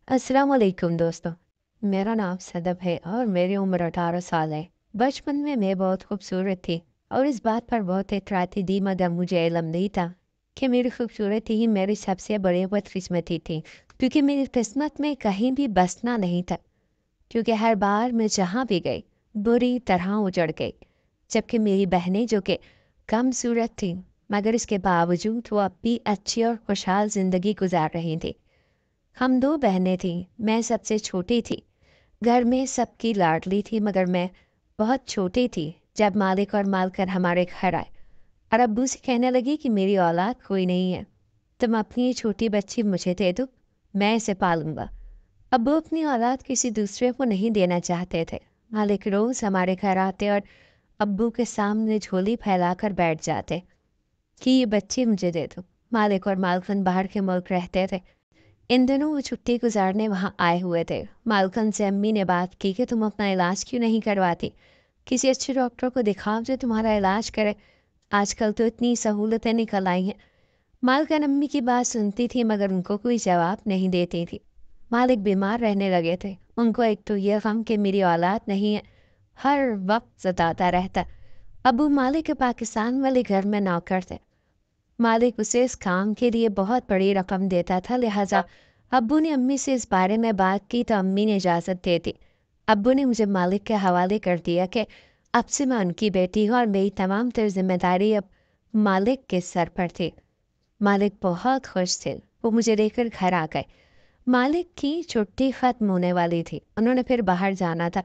अस्सलाम वालेकुम दोस्तों। मेरा नाम सदब है और मेरी उम्र 18 साल है। बचपन में मैं बहुत खूबसूरत थी और इस बात पर बहुत इतराती थी, मगर मुझे इल्म नहीं था कि मेरी खूबसूरती ही मेरी सबसे बड़ी बदकिस्मती थी, क्योंकि मेरी किस्मत में कहीं भी बसना नहीं था। क्योंकि हर बार मैं जहाँ भी गई बुरी तरह उजड़ गई, जबकि मेरी बहनें जो कि कम सूरत थीं, मगर इसके बावजूद वो अब भी अच्छी और खुशहाल ज़िंदगी गुजार रही थी। हम दो बहनें थीं, मैं सबसे छोटी थी। घर में सबकी लाडली थी, मगर मैं बहुत छोटी थी जब मालिक और मालकिन हमारे घर आए और अब्बू से कहने लगी कि मेरी औलाद कोई नहीं है, तुम अपनी ये छोटी बच्ची मुझे दे दो, मैं इसे पालूंगा। अब्बू अपनी औलाद किसी दूसरे को नहीं देना चाहते थे। मालिक रोज हमारे घर आते और अब्बू के सामने झोली फैलाकर बैठ जाते कि ये बच्ची मुझे दे दो। मालिक और मालकिन बाहर के मुल्क रहते थे। इन दिनों वो छुट्टी गुजारने वहाँ आए हुए थे। मालकिन से अम्मी ने बात की कि तुम अपना इलाज क्यों नहीं करवाती, किसी अच्छे डॉक्टर को दिखाओ जो तुम्हारा इलाज करे, आजकल तो इतनी सहूलतें निकल आई हैं। मालकिन अम्मी की बात सुनती थी, मगर उनको कोई जवाब नहीं देती थी। मालिक बीमार रहने लगे थे। उनको एक तो ये गम कि मेरी औलाद नहीं है हर वक्त सताता रहता। अबू मालिक के पाकिस्तान वाले घर में नौकर थे। मालिक उसे इस काम के लिए बहुत बड़ी रकम देता था, लिहाजा अब्बू ने अम्मी से इस बारे में बात की तो अम्मी ने इजाज़त दे दी। अब्बू ने मुझे मालिक के हवाले कर दिया कि अब से मैं उनकी बेटी हूँ और मेरी तमाम तर जिम्मेदारी अब मालिक के सर पर थी। मालिक बहुत खुश थे। वो मुझे लेकर घर आ गए। मालिक की छुट्टी ख़त्म होने वाली थी, उन्होंने फिर बाहर जाना था,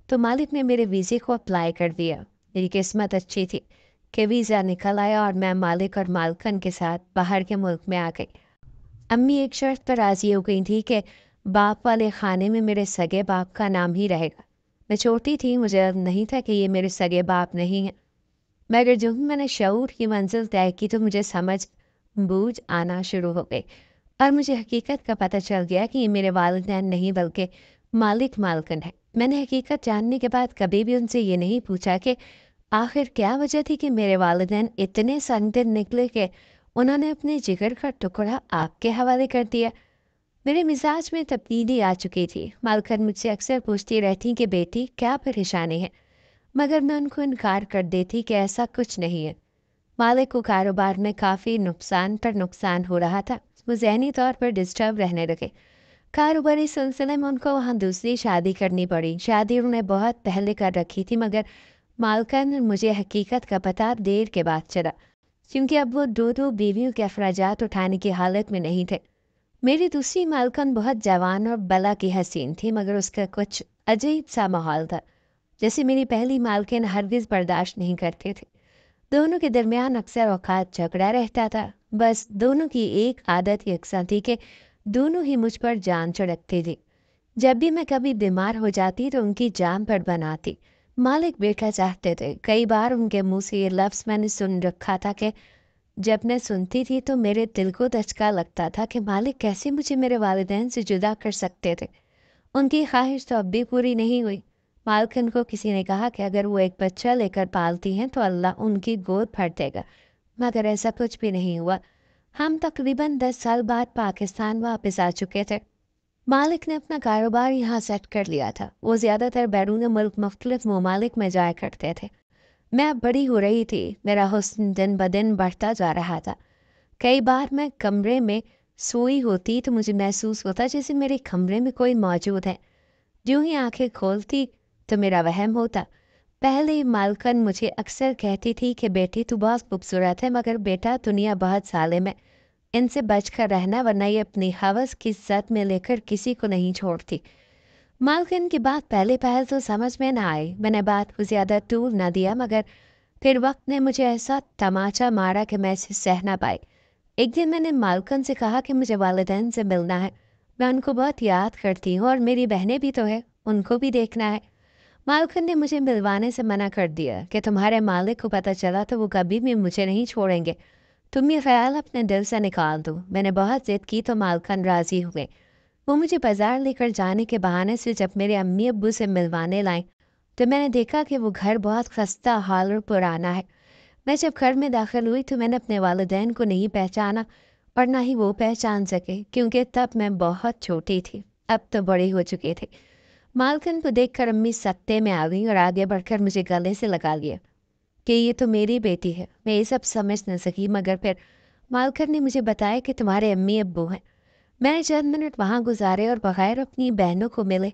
तो मालिक ने मेरे वीज़े को अप्लाई कर दिया। मेरी किस्मत अच्छी थी कि वीज़ा निकल आया और मैं मालिक और मालकन के साथ बाहर के मुल्क में आ गई। अम्मी एक शर्त पर राज़ी हो गई थी कि बाप वाले खाने में मेरे सगे बाप का नाम ही रहेगा। मैं छोटी थी, मुझे नहीं था कि ये मेरे सगे बाप नहीं हैं, मगर जो ही मैंने शऊर की मंजिल तय की तो मुझे समझ बूझ आना शुरू हो गई और मुझे हकीकत का पता चल गया कि ये मेरे वालिदैन नहीं बल्कि मालिक मालकिन है। मैंने हकीकत जानने के बाद कभी भी उनसे ये नहीं पूछा कि आखिर क्या वजह थी कि मेरे वालिदैन इतने संदिग्ध निकले कि उन्होंने अपने जिगर का टुकड़ा आपके हवाले कर दिया। मेरे मिजाज में तब्दीली आ चुकी थी। मालकिन मुझसे अक्सर पूछती रहती कि बेटी क्या परेशानी है, मगर मैं उनको इनकार कर देती कि ऐसा कुछ नहीं है। मालिक को कारोबार में काफ़ी नुकसान पर नुकसान हो रहा था। वो ज़हनी तौर पर डिस्टर्ब रहने लगे। कारोबारी सिलसिले में उनको वहाँ दूसरी शादी करनी पड़ी। शादी उन्होंने बहुत पहले कर रखी थी, मगर मालकिन मुझे हकीकत का पता देर के बाद चला, क्योंकि अब वो दो दो बीवियों के अखराजात उठाने की हालत में नहीं थे। मेरी दूसरी मालकिन बहुत जवान और बला की हसीन थी, मगर उसका कुछ अजीब सा माहौल था, जैसे मेरी पहली मालकिन हरगिज़ बर्दाश्त नहीं करते थे। दोनों के दरमियान अक्सर औकात झगड़ा रहता था। बस दोनों की एक आदत यकसा थी कि दोनों ही मुझ पर जान छिड़कती थी। जब भी मैं कभी बीमार हो जाती तो उनकी जान पर बनाती। मालिक बेटा चाहते थे। कई बार उनके मुंह से ये लफ्ज़ मैंने सुन रखा था कि जब मैं सुनती थी तो मेरे दिल को दचका लगता था कि मालिक कैसे मुझे मेरे वालिदैन से जुदा कर सकते थे। उनकी ख्वाहिश तो अब भी पूरी नहीं हुई। मालकिन को किसी ने कहा कि अगर वो एक बच्चा लेकर पालती हैं तो अल्लाह उनकी गोद भर देगा, मगर ऐसा कुछ भी नहीं हुआ। हम तकरीबन 10 साल बाद पाकिस्तान वापस आ चुके थे। मालिक ने अपना कारोबार यहाँ सेट कर लिया था। वो ज़्यादातर बैरून मुल्क मुख्तलिफ ममालिक में जाया करते थे। मैं अब बड़ी हो रही थी, मेरा हुस्न दिन ब दिन बढ़ता जा रहा था। कई बार मैं कमरे में सोई होती तो मुझे महसूस होता जैसे मेरे कमरे में कोई मौजूद है। यूं ही आंखें खोलती तो मेरा वहम होता। पहले मालकिन मुझे अक्सर कहती थी कि बेटी तू बहुत खूबसूरत है, मगर बेटा दुनिया बहुत सालिम है, इनसे बचकर रहना वरना ये अपनी हवस की जद में लेकर किसी को नहीं छोड़ती। मालकिन की बात पहले पहल तो समझ में न आई। मैंने बात को ज़्यादा तूल न दिया, मगर फिर वक्त ने मुझे ऐसा तमाचा मारा कि मैं इसे सह ना पाई। एक दिन मैंने मालकिन से कहा कि मुझे वालिदैन से मिलना है, मैं उनको बहुत याद करती हूँ और मेरी बहनें भी तो है, उनको भी देखना है। मालकिन ने मुझे मिलवाने से मना कर दिया कि तुम्हारे मालिक को पता चला तो वो कभी भी मुझे नहीं छोड़ेंगे, तुम ये ख्याल अपने दिल से निकाल दो। मैंने बहुत जिद की तो मालकिन राज़ी हुए। वो मुझे बाजार लेकर जाने के बहाने से जब मेरे अम्मी अब्बू से मिलवाने लाए तो मैंने देखा कि वो घर बहुत खस्ता हाल और पुराना है। मैं जब घर में दाखिल हुई तो मैंने अपने वालिदैन को नहीं पहचाना और ना ही वो पहचान सके, क्योंकि तब मैं बहुत छोटी थी। अब तो बड़े हो चुके थे। मालकिन को देखकर अम्मी सत्ते में आ गई और आगे बढ़कर मुझे गले से लगा लिया कि ये तो मेरी बेटी है। मैं ये सब समझ न सकी, मगर फिर मालकिन ने मुझे बताया कि तुम्हारे अम्मी अब्बू हैं। मैंने चंद मिनट वहाँ गुजारे और बगैर अपनी बहनों को मिले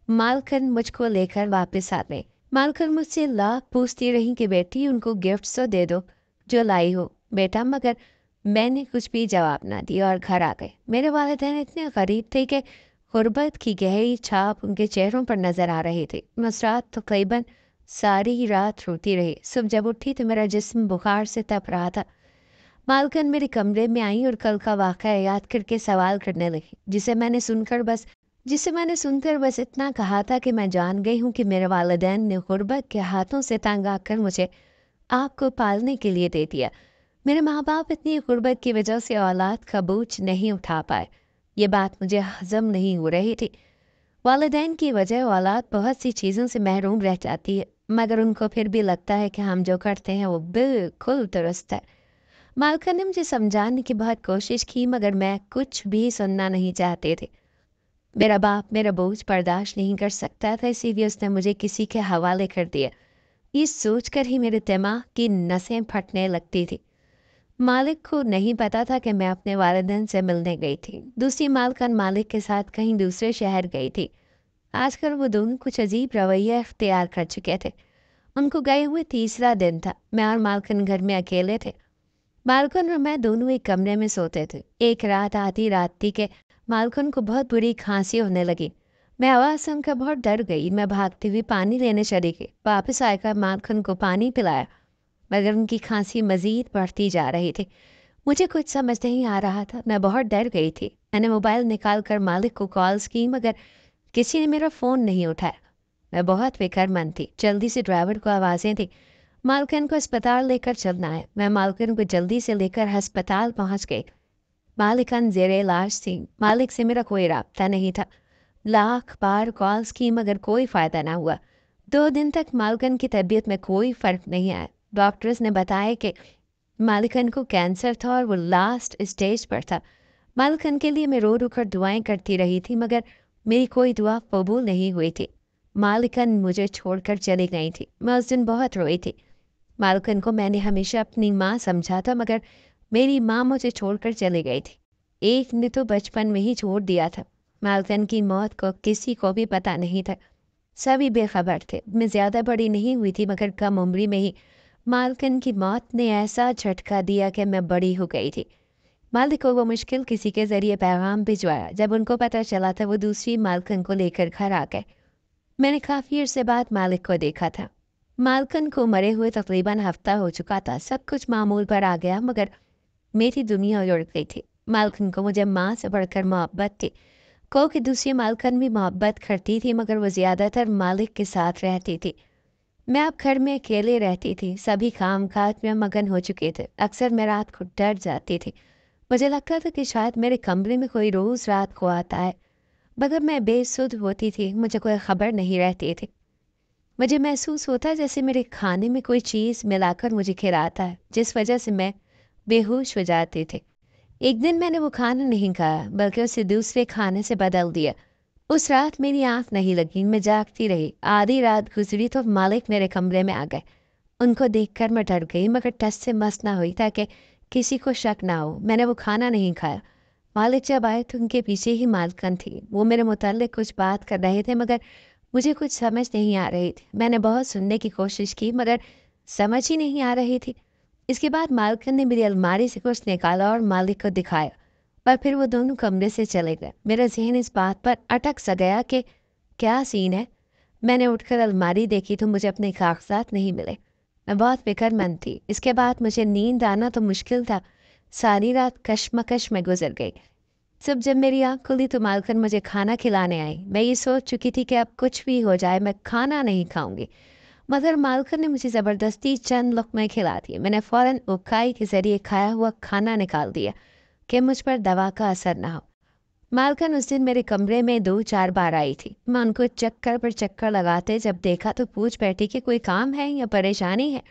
मालकिन मुझको लेकर वापस आ गई। मालकिन मुझसे लाख पूछती रही कि बेटी उनको गिफ्ट तो दे दो जो लाई हो बेटा, मगर मैंने कुछ भी जवाब ना दिया और घर आ गए। मेरे वालिदैन इतने गरीब थे कि गुर्बत की गहरी छाप उनके चेहरों पर नजर आ रही थी। नुसरात तो तकरीबन सारी ही रात रोती रही। सुबह जब उठी तो मेरा जिस्म बुखार से तप रहा था। मालकिन मेरे कमरे में आई और कल का वाक़या याद करके सवाल करने लगी, जिसे मैंने सुनकर बस इतना कहा था कि मैं जान गई हूँ कि मेरे वालिदैन ने गुर्बत के हाथों से तंग आकर मुझे आपको पालने के लिए दे दिया। मेरे माँ बाप इतनी गुर्बत की वजह से औलाद का बोझ नहीं उठा पाए। ये बात मुझे हजम नहीं हो रही थी। वालिदैन की वजह औलाद बहुत सी चीज़ों से महरूम रह जाती है, मगर उनको फिर भी लगता है कि हम जो करते हैं वो बिल्कुल दुरुस्त है। मालका ने मुझे समझाने की बहुत कोशिश की, मगर मैं कुछ भी सुनना नहीं चाहते थे। मेरा बाप मेरा बोझ बर्दाश्त नहीं कर सकता था, इसीलिए उसने मुझे किसी के हवाले कर दिया। ये सोचकर ही मेरे दिमाग की नसें फटने लगती थी। मालिक को नहीं पता था कि मैं अपने वालिदैन से मिलने गई थी। दूसरी मालकन मालिक के साथ कहीं दूसरे शहर गई थी। आजकल वो दोनों कुछ अजीब रवैया इख्तियार कर चुके थे। उनको गए हुए तीसरा दिन था। मैं और मालकन घर में अकेले थे। मालकन और मैं दोनों एक कमरे में सोते थे। एक रात आधी रात थी कि मालकन को बहुत बुरी खांसी होने लगी। मैं आवाज़ सुनकर बहुत डर गई। मैं भागती हुई पानी लेने चली गई। वापस आकर मालकन को पानी पिलाया, मगर उनकी खांसी मज़ीद बढ़ती जा रही थी। मुझे कुछ समझ नहीं आ रहा था। मैं बहुत डर गई थी। मैंने मोबाइल निकाल कर मालिक को कॉल्स की, मगर किसी ने मेरा फ़ोन नहीं उठाया। मैं बहुत फिक्रमंद थी। जल्दी से ड्राइवर को आवाज़ें दी, मालकिन को अस्पताल लेकर चलना है। मैं मालकिन को जल्दी से लेकर अस्पताल पहुंच गई। मालिकन ज़ेरे इलाज थी। मालिक से मेरा कोई राब्ता नहीं था। लाख बार कॉल्स की, मगर कोई फ़ायदा ना हुआ। 2 दिन तक मालकिन की तबीयत में कोई फ़र्क नहीं आया। डॉक्टर्स ने बताया कि मालिकन को कैंसर था और वो लास्ट स्टेज पर था। मालिकन के लिए मैं रो रो कर दुआएं करती रही थी, मगर मेरी कोई दुआ कबूल नहीं हुई थी। मालिकन मुझे छोड़कर चली गई थी। मैं उस दिन बहुत रोई थी। मालकिन को मैंने हमेशा अपनी माँ समझा था, मगर मेरी माँ मुझे छोड़कर चली गई थी। एक ने तो बचपन में ही छोड़ दिया था। मालकिन की मौत को किसी को भी पता नहीं था। सभी बेखबर थे। मैं ज़्यादा बड़ी नहीं हुई थी, मगर कम उम्री में ही मालकिन की मौत ने ऐसा झटका दिया कि मैं बड़ी हो गई थी। मालिक को वो मुश्किल किसी के ज़रिए पैगाम भिजवाया। जब उनको पता चला था, वो दूसरी मालकिन को लेकर घर आ गए। मैंने काफ़ी अरसे बाद मालिक को देखा था। मालकिन को मरे हुए तकरीबन हफ्ता हो चुका था। सब कुछ मामूल पर आ गया, मगर मेरी दुनिया उजड़ गई थी। मालकिन को मुझे माँ से बढ़कर मोहब्बत थी। कहो कि दूसरी मालकिन भी मोहब्बत करती थी, मगर वो ज़्यादातर मालिक के साथ रहती थी। मैं अब घर में अकेले रहती थी। सभी काम काज में मगन हो चुके थे। अक्सर मैं रात को डर जाती थी। मुझे लगता था कि शायद मेरे कमरे में कोई रोज़ रात को आता है, मगर मैं बेसुध होती थी। मुझे कोई खबर नहीं रहती थी। मुझे महसूस होता जैसे मेरे खाने में कोई चीज़ मिलाकर मुझे खिलाता है, जिस वजह से मैं बेहोश हो जाती थी। एक दिन मैंने वो खाना नहीं खाया, बल्कि उसे दूसरे खाने से बदल दिया। उस रात मेरी आँख नहीं लगी। मैं जागती रही। आधी रात गुजरी तो मालिक मेरे कमरे में आ गए। उनको देखकर मैं डर गई, मगर टस से मस ना हुई ताकि किसी को शक ना हो। मैंने वो खाना नहीं खाया। मालिक जब आए तो उनके पीछे ही मालकिन थी। वो मेरे मुताल्लिक कुछ बात कर रहे थे, मगर मुझे कुछ समझ नहीं आ रही थी। मैंने बहुत सुनने की कोशिश की, मगर समझ ही नहीं आ रही थी। इसके बाद मालकिन ने मेरी अलमारी से कुछ निकाला और मालिक को दिखाया, पर फिर वो दोनों कमरे से चले गए। मेरा जहन इस बात पर अटक सा गया कि क्या सीन है। मैंने उठकर अलमारी देखी तो मुझे अपने कागजात नहीं मिले। मैं बहुत फिक्रमंद थी। इसके बाद मुझे नींद आना तो मुश्किल था। सारी रात कश्मकश में गुजर गई। सब जब मेरी आँख खुली तो मालकिन मुझे खाना खिलाने आई। मैं ये सोच चुकी थी कि अब कुछ भी हो जाए मैं खाना नहीं खाऊंगी, मगर मालकिन ने मुझे ज़बरदस्ती चंद लुक़्मे खिला दिए। मैंने फ़ौरन उकाई के ज़रिए खाया हुआ खाना निकाल दिया कि मुझ पर दवा का असर ना हो। मालकिन उस दिन मेरे कमरे में 2-4 बार आई थी। मैं उनको चक्कर पर चक्कर लगाते जब देखा तो पूछ बैठी कि कोई काम है या परेशानी है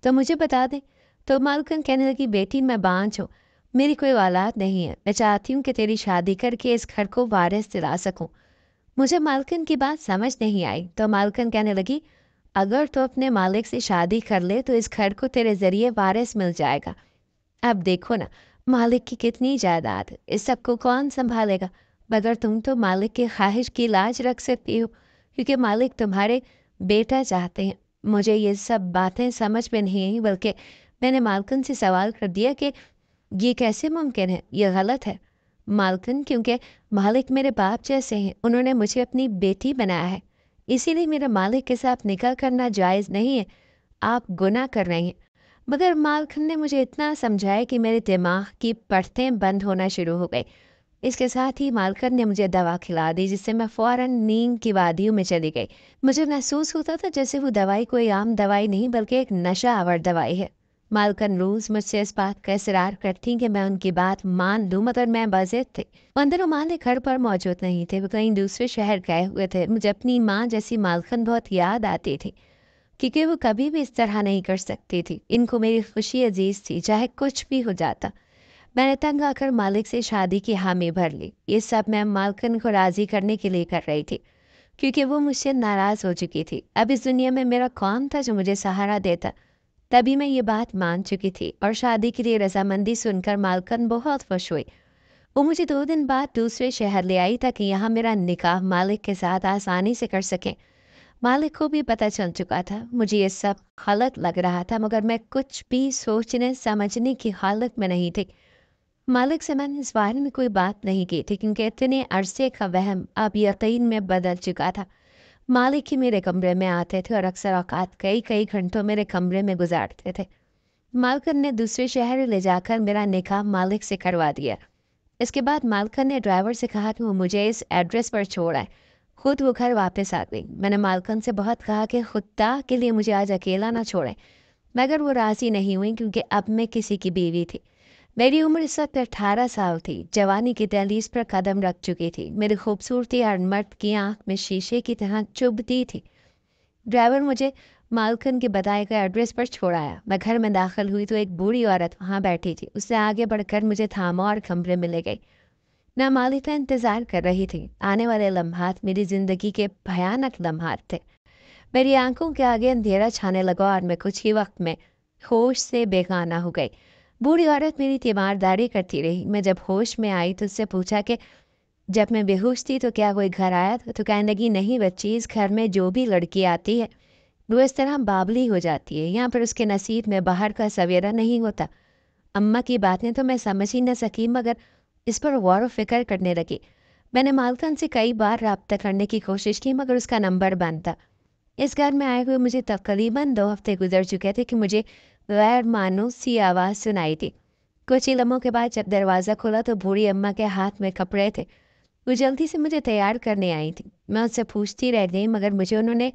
तो मुझे बता दें। तो मालकिन कहने लगी, बेटी मैं बांझ हूँ। मेरी कोई औलाद नहीं है। मैं चाहती हूँ कि तेरी शादी करके इस घर को वारिस दिला सकूँ। मुझे मालकिन की बात समझ नहीं आई तो मालकिन कहने लगी, अगर तो अपने मालिक से शादी कर ले तो इस घर को तेरे ज़रिए वारिस मिल जाएगा। अब देखो ना, मालिक की कितनी जायदाद है, इस सब को कौन सँभालेगा? मगर तुम तो मालिक की ख़्वाहिश की लाज रख सकती हो, क्योंकि मालिक तुम्हारे बेटा चाहते हैं। मुझे ये सब बातें समझ में नहीं आई, बल्कि मैंने मालकिन से सवाल कर दिया कि ये कैसे मुमकिन है? ये गलत है। मालकिन, क्योंकि मालिक मेरे बाप जैसे हैं, उन्होंने मुझे अपनी बेटी बनाया है, इसीलिए मेरे मालिक के साथ निकाह करना जायज़ नहीं है। आप गुनाह कर रही हैं। मगर मालकिन ने मुझे इतना समझाया कि मेरे दिमाग की पड़तें बंद होना शुरू हो गई। इसके साथ ही मालकिन ने मुझे दवा खिला दी, जिससे मैं फ़ौरन नींद की वादियों में चली गई। मुझे महसूस होता था जैसे वो दवाई कोई आम दवाई नहीं, बल्कि एक नशा आवर दवाई है। मालकिन रोज़ मुझसे इस बात का इसरार करती कि मैं उनकी बात मान लूँ, मगर मैं बाज़िद थी। उन दिनों मालिक घर पर मौजूद नहीं थे, वो कहीं दूसरे शहर गए हुए थे। मुझे अपनी माँ जैसी मालकिन बहुत याद आती थी, क्योंकि वो कभी भी इस तरह नहीं कर सकती थी। इनको मेरी खुशी अजीज थी, चाहे कुछ भी हो जाता। मैंने तंग आकर मालिक से शादी की हामी भर ली। ये सब मैं मालकिन को राज़ी करने के लिए कर रही थी, क्योंकि वो मुझसे नाराज़ हो चुकी थी। अब इस दुनिया में मेरा कौन था जो मुझे सहारा देता? तभी मैं ये बात मान चुकी थी और शादी के लिए रजामंदी सुनकर मालकिन बहुत खुश हुई। वो मुझे 2 दिन बाद दूसरे शहर ले आई ताकि यहाँ मेरा निकाह मालिक के साथ आसानी से कर सकें। मालिक को भी पता चल चुका था। मुझे ये सब गलत लग रहा था, मगर मैं कुछ भी सोचने समझने की हालत में नहीं थी। मालिक से मैंने इस बारे में कोई बात नहीं की थी, क्योंकि इतने अरसे का वहम अब यकीन में बदल चुका था। मालिक ही मेरे कमरे में आते थे और अक्सर औकात कई कई घंटों मेरे कमरे में गुजारते थे। मालकिन ने दूसरे शहर ले जाकर मेरा निकाह मालिक से करवा दिया। इसके बाद मालकिन ने ड्राइवर से कहा कि वो मुझे इस एड्रेस पर छोड़ आए। खुद वो घर वापस आ गई। मैंने मालकिन से बहुत कहा कि खुदा के लिए मुझे आज अकेला ना छोड़ें, मगर वो राज़ी नहीं हुई, क्योंकि अब मैं किसी की बीवी थी। मेरी उम्र इस वक्त 18 साल थी। जवानी की दहलीज पर कदम रख चुकी थी। मेरी खूबसूरती हर मर्द की आंख में शीशे की तरह चुभती थी। ड्राइवर मुझे मालकिन के बताए गए एड्रेस पर छोड़ आया। मैं घर में दाखिल हुई तो एक बूढ़ी औरत वहाँ बैठी थी। उससे आगे बढ़कर मुझे थामा और कमरे में ले गई। ना मालिका इंतज़ार कर रही थी। आने वाले लम्हात मेरी ज़िंदगी के भयानक लम्हात थे। मेरी आंखों के आगे अंधेरा छाने लगा और मैं कुछ ही वक्त में होश से बेगाना हो गई। बूढ़ी औरत मेरी तीमारदारी करती रही। मैं जब होश में आई तो उससे पूछा कि जब मैं बेहोश थी तो क्या कोई घर आया था? तो कहने लगी, नहीं बच्ची, इस घर में जो भी लड़की आती है वो इस तरह बावली हो जाती है। यहाँ पर उसके नसीब में बाहर का सवेरा नहीं होता। अम्मा की बातें तो मैं समझ ही न सकी, मगर इस पर गौर व फिक्र करने लगी। मैंने मालकिन से कई बार रब्ता करने की कोशिश की, मगर उसका नंबर बंद था। इस घर में आए हुए मुझे तकरीबन 2 हफ्ते गुजर चुके थे कि मुझे गैर मानूस सी आवाज़ सुनाई थी। कुछ ही लम्हों के बाद जब दरवाज़ा खुला तो बूढ़ी अम्मा के हाथ में कपड़े थे। वो जल्दी से मुझे तैयार करने आई थी। मैं उससे पूछती रह गई, मगर मुझे उन्होंने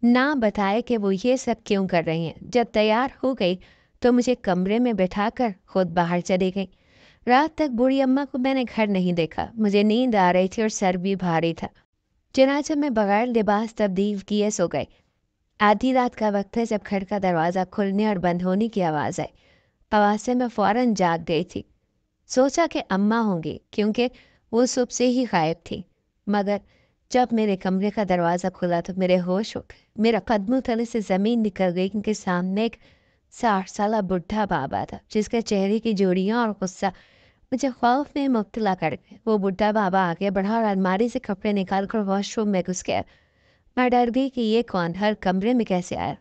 ना बताया कि वो ये सब क्यों कर रही हैं। जब तैयार हो गई तो मुझे कमरे में बिठाकर खुद बाहर चली गई। रात तक बूढ़ी अम्मा को मैंने घर नहीं देखा। मुझे नींद आ रही थी और सर भी भारी था। चनाचा मैं बगैर लिबास तब्दील किए सो गई। आधी रात का वक्त है जब घर का दरवाज़ा खुलने और बंद होने की आवाज़ आई। आवाज़ से मैं फ़ौरन जाग गई थी। सोचा कि अम्मा होंगी, क्योंकि वो सुबह से ही गायब थी। मगर जब मेरे कमरे का दरवाज़ा खुला तो मेरे होश उड़ गए। मेरा कदमों तले से ज़मीन निकल गई, क्योंकि सामने एक 60 साला बुढ़ा बाबा था, जिसके चेहरे की जोड़ियाँ और गुस्सा मुझे खौफ में मुब्तला कर गए। वो बुढ़ा बाबा आगे बढ़ा और अलमारी से कपड़े निकाल कर वॉशरूम में घुस गया। मैं डर गई कि ये कौन, हर कमरे में कैसे आया।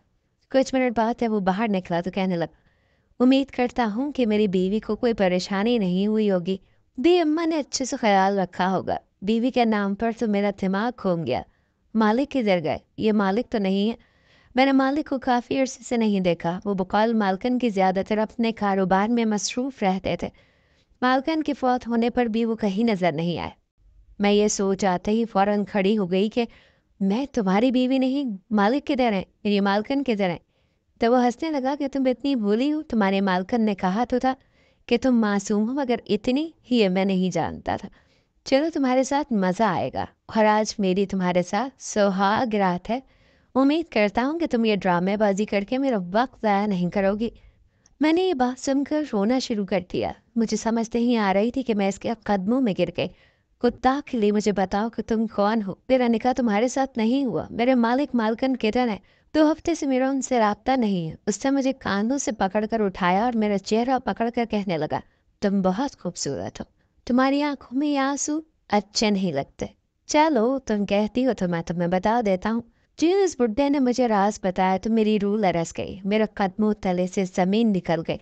कुछ मिनट बाद जब वो बाहर निकला तो कहने लगा, उम्मीद करता हूँ कि मेरी बीवी को कोई परेशानी नहीं हुई होगी। दी अम्मा ने अच्छे से ख्याल रखा होगा। बीवी के नाम पर तो मेरा दिमाग घूम गया। मालिक किधर गए? ये मालिक तो नहीं है। मैंने मालिक को काफ़ी अरसे से नहीं देखा। वो बकौल मालकिन की ज़्यादातर अपने कारोबार में मसरूफ़ रहते थे। मालकिन के फौत होने पर भी वो कहीं नज़र नहीं आए। मैं ये सोच आते ही फ़ौरन खड़ी हो गई कि मैं तुम्हारी बीवी नहीं, मालिक किधर हैं? मेरी मालकिन किधर हैं? तो वो हंसने लगा कि तुम इतनी भोली हो। तुम्हारे मालकिन ने कहा तो था कि तुम मासूम हो, मगर इतनी ही मैं नहीं जानता था। चलो, तुम्हारे साथ मज़ा आएगा। और आज मेरी तुम्हारे साथ सुहाग रात है। उम्मीद करता हूँ कि तुम ये ड्रामेबाजी करके मेरा वक्त ज़ाया नहीं करोगी। میں نے یہ بات سن کر رونا شروع کر دیا۔ مجھے سمجھ نہیں آ رہی تھی کہ میں اس کے قدموں میں گر گئی۔ کتا کے لیے مجھے بتاؤ کہ تم کون ہو؟ میرا نکاح تمہارے ساتھ نہیں ہوا۔ میرے مالک مالکن کدھر ہے؟ 2 ہفتے سے میرا ان سے رابطہ نہیں ہے۔ اس نے مجھے کاندھوں سے پکڑ کر اٹھایا اور میرا چہرہ پکڑ کر کہنے لگا، تم بہت خوبصورت ہو، تمہاری آنکھوں میں یہ آنسو اچھے نہیں لگتے۔ چلو تم کہتی ہو تو میں تمہیں بتا دیتا ہوں۔ جی اس بڈھے نے مجھے راز بتایا تو میری روح لرز گئی، میرے قدموں تلے سے زمین نکل گئی،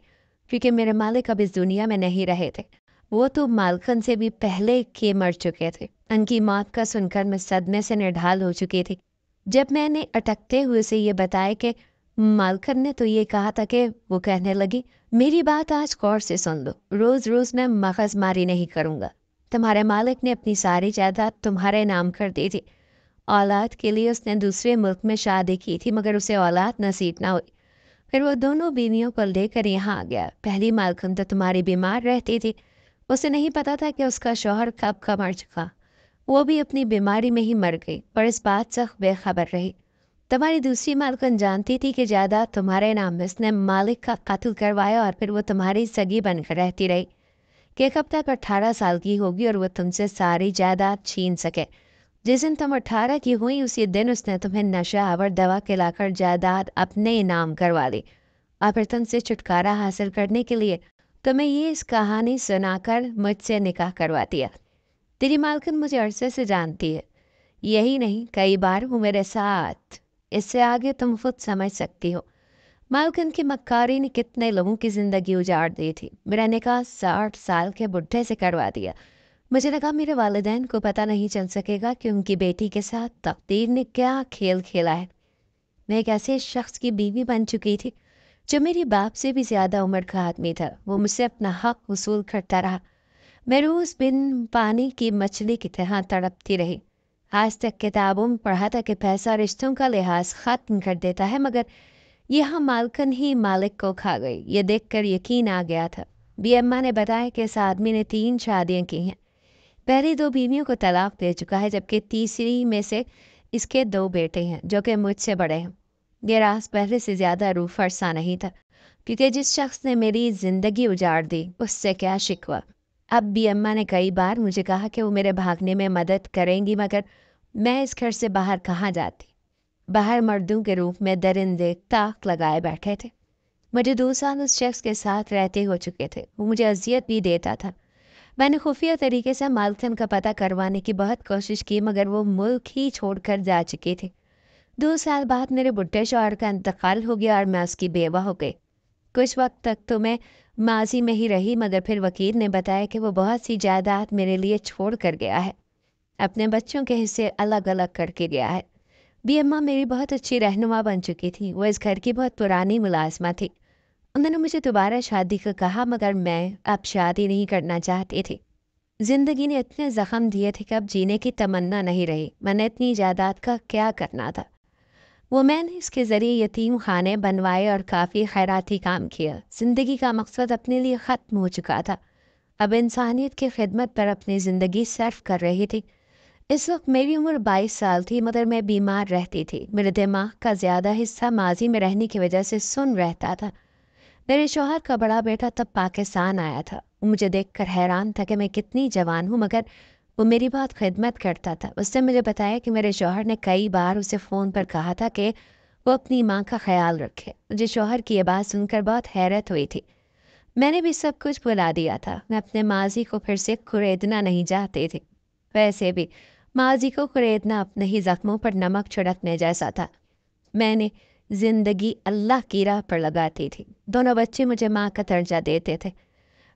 کیونکہ میرے مالک اب اس دنیا میں نہیں رہے تھے۔ وہ تو مالکن سے بھی پہلے کے مر چکے تھے۔ ان کی موت کا سن کر میں صدمے سے نڈھال ہو چکی تھی۔ جب میں نے اٹکتے ہوئے سے یہ بتایا کہ مالکن نے تو یہ کہا تھا کہ وہ کہنے لگی، میری بات آج غور سے سن لو، روز روز میں مغز ماری نہیں کروں گا۔ تمہارے مالک نے اپنی ساری جائیداد تمہارے نام کر دی تھی۔ اولاد کے لیے اس نے دوسرے ملک میں شادی کی تھی، مگر اسے اولاد نصیب نہ ہوئی۔ پھر وہ دونوں بیویوں کو لے کر یہاں آ گیا۔ پہلی مالکن تو تمہاری بیمار رہتی تھی، اسے نہیں پتا تھا کہ اس کا شوہر کب کا مر چکا۔ وہ بھی اپنی بیماری میں ہی مر گئی، پر اس بات سے بے خبر رہی۔ تمہاری دوسری مالکن جانتی تھی کہ جائیداد تمہارے نام میں، اس نے مالک کا قتل کروایا اور پھر وہ تمہاری سگی بن کر رہتی رہی کہ کب تک 18 سال کی ہوگی اور وہ تم سے ساری جائیداد چھین سکے۔ جس دن تم 18 کی ہوئی اسی دن اس نے تمہیں نشہ آور دوا کھلا کر جائیداد اپنے نام کروا لی، اور پھر تم سے چھٹکارا حاصل کرنے کے لیے تمہیں یہ اس کہانی سنا کر مجھ سے نکاح کروا دیا۔ تیری مالکن مجھے عرصے سے جانتی ہے، یہی نہیں کئی بار وہ میرے ساتھ۔ اس سے آگے تم خود سمجھ سکتی ہو مالکن کی مکاری نے کتنے لوگوں کی زندگی اجاڑ دی تھی۔ میرا نکاح 60 سال کے بڈھے سے کروا دیا۔ مجھے لگا میرے والدین کو پتہ نہیں چل سکے گا کہ ان کی بیٹی کے ساتھ تقدیر نے کیا کھیل کھیلا ہے۔ میں ایک ایسے شخص کی بیوی بن چکی تھی جو میری باپ سے بھی زیادہ عمر کا آدمی تھا۔ وہ مجھ سے اپنا حق وصول کرتا رہا۔ میں روز بن پانی کی مچھلی کی طرح تڑپتی رہی۔ آج تک کتابوں میں پڑھا تھا کہ پیسہ رشتوں کا لحاظ ختم کر دیتا ہے، مگر یہاں مالکن ہی مالک کو کھا گئی۔ یہ دیکھ کر یقین آ گیا تھا۔ بی اماں نے بتایا کہ اس آدمی نے 3 شادیاں کی ہیں۔ پہلی 2 بیویوں کو طلاق دے چکا ہے، جبکہ تیسری میں سے اس کے 2 بیٹے ہیں جو کہ مجھ سے بڑے ہیں۔ یہ راز پہلے سے زیادہ روح فرسا نہیں تھا، کیونکہ جس شخص نے میری زندگی اجاڑ دی اس سے کیا شکوہ۔ اب بھی اماں نے کئی بار مجھے کہا کہ وہ میرے بھاگنے میں مدد کریں گی، مگر میں اس گھر سے باہر کہاں جاتی؟ باہر مردوں کے روپ میں درندے تاک لگائے بیٹھے تھے۔ مجھے 2 سال اس شخص کے ساتھ رہتے ہو چکے تھے۔ وہ مجھے اذیت بھی دیتا تھا۔ میں نے خفیہ طریقے سے مالکن کا پتہ کروانے کی بہت کوشش کی، مگر وہ ملک ہی چھوڑ کر جا چکی تھی۔ 2 سال بعد میرے بڈھے شوہر کا انتقال ہو گیا اور میں اس کی بیوہ ہو گئی۔ کچھ وقت تک تو میں ماضی میں ہی رہی، مگر پھر وکیل نے بتایا کہ وہ بہت سی جائیداد میرے لیے چھوڑ کر گیا ہے، اپنے بچوں کے حصے الگ الگ کر کے گیا ہے۔ بی اماں میری بہت اچھی رہنما بن چکی تھی۔ وہ اس گھر کی بہت پرانی ملازمہ تھی۔ انہوں نے مجھے دوبارہ شادی کا کہا، مگر میں اب شادی نہیں کرنا چاہتی تھی۔ زندگی نے اتنے زخم دیے تھے کہ اب جینے کی تمنا نہیں رہی۔ میں نے اتنی جائیداد کا کیا کرنا تھا؟ وہ میں نے اس کے ذریعے یتیم خانے بنوائے اور کافی خیراتی کام کیا۔ زندگی کا مقصد اپنے لیے ختم ہو چکا تھا۔ اب انسانیت کی خدمت پر اپنی زندگی صرف کر رہی تھی۔ اس وقت میری عمر 22 سال تھی، مگر میں بیمار رہتی تھی۔ میرے دماغ کا زیادہ حصہ ماضی میں رہنے کی وجہ سے سن رہتا تھا۔ میرے شوہر کا بڑا بیٹا تب پاکستان آیا تھا۔ وہ مجھے دیکھ کر حیران تھا کہ میں کتنی جوان ہوں، مگر وہ میری بہت خدمت کرتا تھا۔ اس نے مجھے بتایا کہ میرے شوہر نے کئی بار اسے فون پر کہا تھا کہ وہ اپنی ماں کا خیال رکھے۔ مجھے شوہر کی یہ بات سن کر بہت حیرت ہوئی تھی۔ میں نے بھی سب کچھ بھلا دیا تھا۔ میں اپنے ماضی کو پھر سے کریدنا نہیں چاہتی تھی۔ ویسے بھی ماضی کو کریدنا اپنے ہی زخموں پر نمک چھڑکنے جیسا تھا۔ میں نے زندگی اللہ کی راہ پر لگاتی تھی۔ دونوں بچے مجھے ماں کا درجہ دیتے تھے۔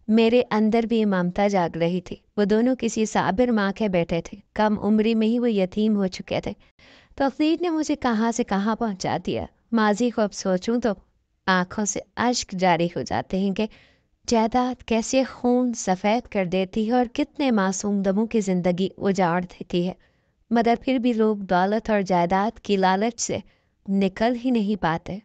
میرے اندر بھی ممتا جاگ رہی تھی۔ وہ دونوں کسی صابر ماں کے بیٹے تھے۔ کم عمری میں ہی وہ یتیم ہو چکے تھے۔ تقدیر نے مجھے کہاں سے کہاں پہنچا دیا۔ ماضی کو اب سوچوں تو آنکھوں سے اشک جاری ہو جاتے ہیں کہ جائیداد کیسے خون سفید کر دیتی ہے اور کتنے معصوم دموں کی زندگی اجاڑ دیتی ہے، مگر پھر بھی لوگ دولت اور جائیداد کی لالچ سے نکل ہی نہیں پاتے۔